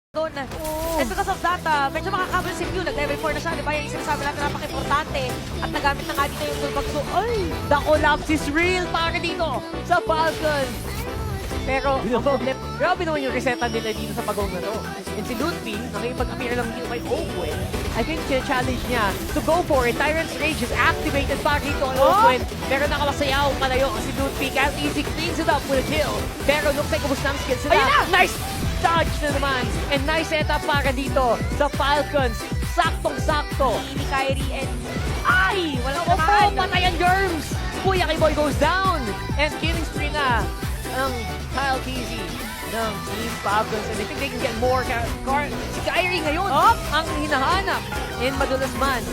doon. And because of that, medyo makakabal si Pew. Nag-level 4 na siya. Di ba yung sinasabi natin napaka-importante. At nagamit na nga dito yung tulbag. So, ay! The collapse is real para dito sa Falcons. Pero, ang problem, grabe naman yung reseta nila dito sa pagong na to. And si Ludwig, nakipag-appear lang dito kay Owen. I think challenge niya to go for it. Tyrant's Rage is activated para dito kay Owen. Pero nakapasayaw palayo si Ludwig. As easy cleans it up with a kill. Pero looks like ubus na ang skills nila. Ayun na! Nice dodge na naman. And nice setup para dito sa Falcons. Saktong-sakto. Ni Kyrie and... Ay! Walang Opo, naman! patay ang germs! Kuya Boy goes down! And killing spree na ang Kyle Tizzy ng Team Falcons. And I think they can get more. Si Kyrie ngayon ang hinahanap. And madulas man,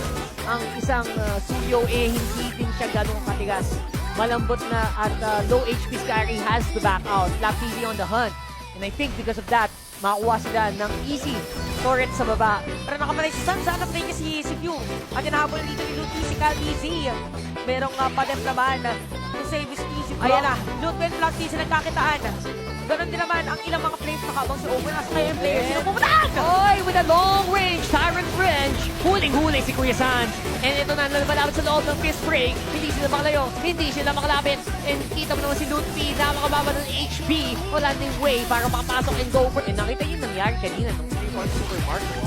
ang isang Suyo hindi din siya ganong katigas. Malambot na at low HP si Kyrie has to back out. Black Tizzy on the hunt. And I think because of that, makakuha sila ng easy turret sa baba. Pero nakamalay si Sansa, na-play niya si Pew. At hinahabol dito ni Luti si Caldizi. Merong padep naman. To save his easy. Ayan na, Ludwig Black Tizzy nagkakitaan. Ganon din naman ang ilang mga players nakabang si Owen. As kaya yung players, sino pumunag? Oy, with a long range, Tyrant Wrench. Huling-huli si Kuya Sans. And ito na, nalabalapit sa loob ng fist break. Hindi sila makalayo, hindi sila makalapit. And kita mo naman si Ludwig na makababa ng HP. Wala nang way para makapasok and go for it. And nakita yun nangyari kanina nung 3-1 Super Marco.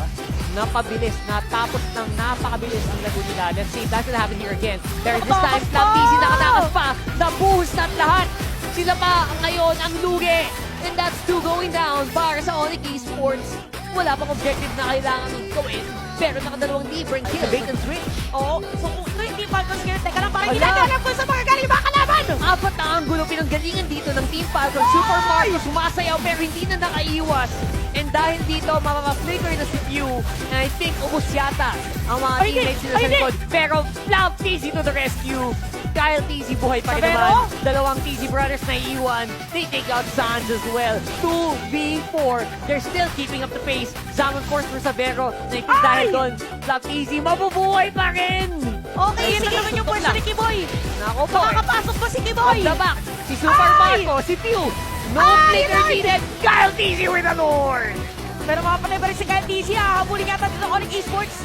Napabilis, natapos ng napakabilis ang lago nila. Let's see if that's gonna happen here again. Pero this time, Lambizi nakatakas pa. Nabuhos na't lahat. Sila pa ngayon ang lugi. And that's 2 going down para sa Onyx Esports. Wala pang objective na kailangan gawin. Pero nakadalawang libreng kill. Bait and switch. Oo. So kung ito yung Team Falcons ngayon, teka lang, parang ginagalang ko sa mga galing mga kalaban! Apat na ang gulo pinanggalingan dito ng Team Falcons. Super Mario sumasayaw pero hindi na nakaiwas. And dahil dito, mapapaflicker na si Pew. And I think ubus yata ang mga teammates nila sa likod. Pero Flap Tizzy to the rescue. Kyle Tizzy buhay pa rin naman. Dalawang Tizzy brothers na iiwan. They take out Sans as well. 2v4. They're still keeping up the pace. Zam of course for Sabero. Naipid dahil doon. Flap Tizzy mabubuhay pa rin. Okay, yun lang naman yung portion ni Kiboy. Nako po. Makakapasok pa si Kiboy. Off the back. Si Super Marco. Si Pew. No flicker needed. Kyle Tizzy with a Lord. Pero makapalay ba rin si Kyle Tizzy, habulin yata dito ng Onyx Esports.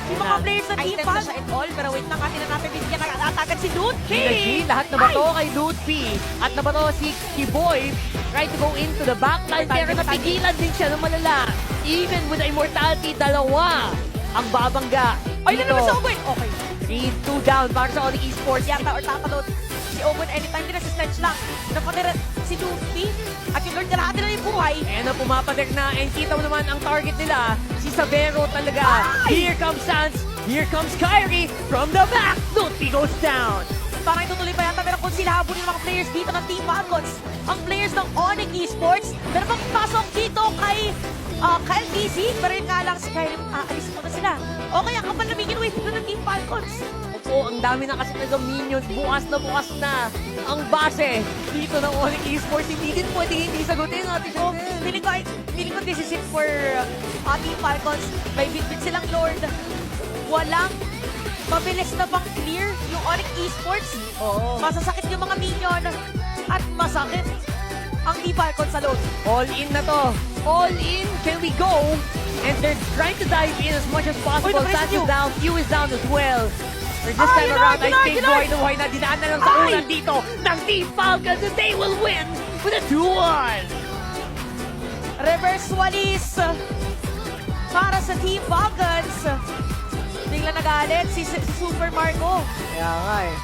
Yung mga players ng Team Falcons. Siya and all, pero wait lang, atin na natin bibigyan ng atagan si Ludwig. Lahat na bato kay Ludwig. At nabato si Kiboy. Try to go into the backline. Pero napigilan din siya ng malala. Even with the immortality, dalawa ang babangga. Ay, na naman si Owen. Okay. 3-2 down para sa Onyx Esports. Yata or tatalot si Owen anytime din na si Snatch lang. Napatira si Ludwig. At yung Lord kalahati na yung buhay. Ayan na, pumapader na. And kita mo naman ang target nila. Si Sabero talaga. Here comes Sans. Here comes Kyrie. From the back, Ludwig goes down. Parang itutuloy pa yata. Pero kung sila habulin ng mga players dito ng Team Falcons, ang players ng Onyx Esports, pero magpasok dito kay Kyle Tizzy. Pero yun nga lang si Kyrie, alis mo na sila. Okay, ang kapal na bigyan dito ng Team Falcons. Oo, ang dami na kasi talagang minions. Bukas na ang base dito ng Onyx Esports. Hindi din pwedeng hindi sagutin natin siya. Feeling ko this is it for Team Falcons. May bit silang Lord. Walang mabilis na pang clear yung Onyx Esports. Oo. Masasakit yung mga minion at masakit ang Team Falcons sa load. All in na to. All in. Can we go? And they're trying to dive in as much as possible. Sans is down. Pew is down as well. For this time around, I think buhay na buhay na. Dinaan na lang sa ulan dito ng Team Falcons and they will win with a 2-1. Reverse Wallis para sa Team Falcons. Bigla nagalit si Super Marco. Kaya nga eh.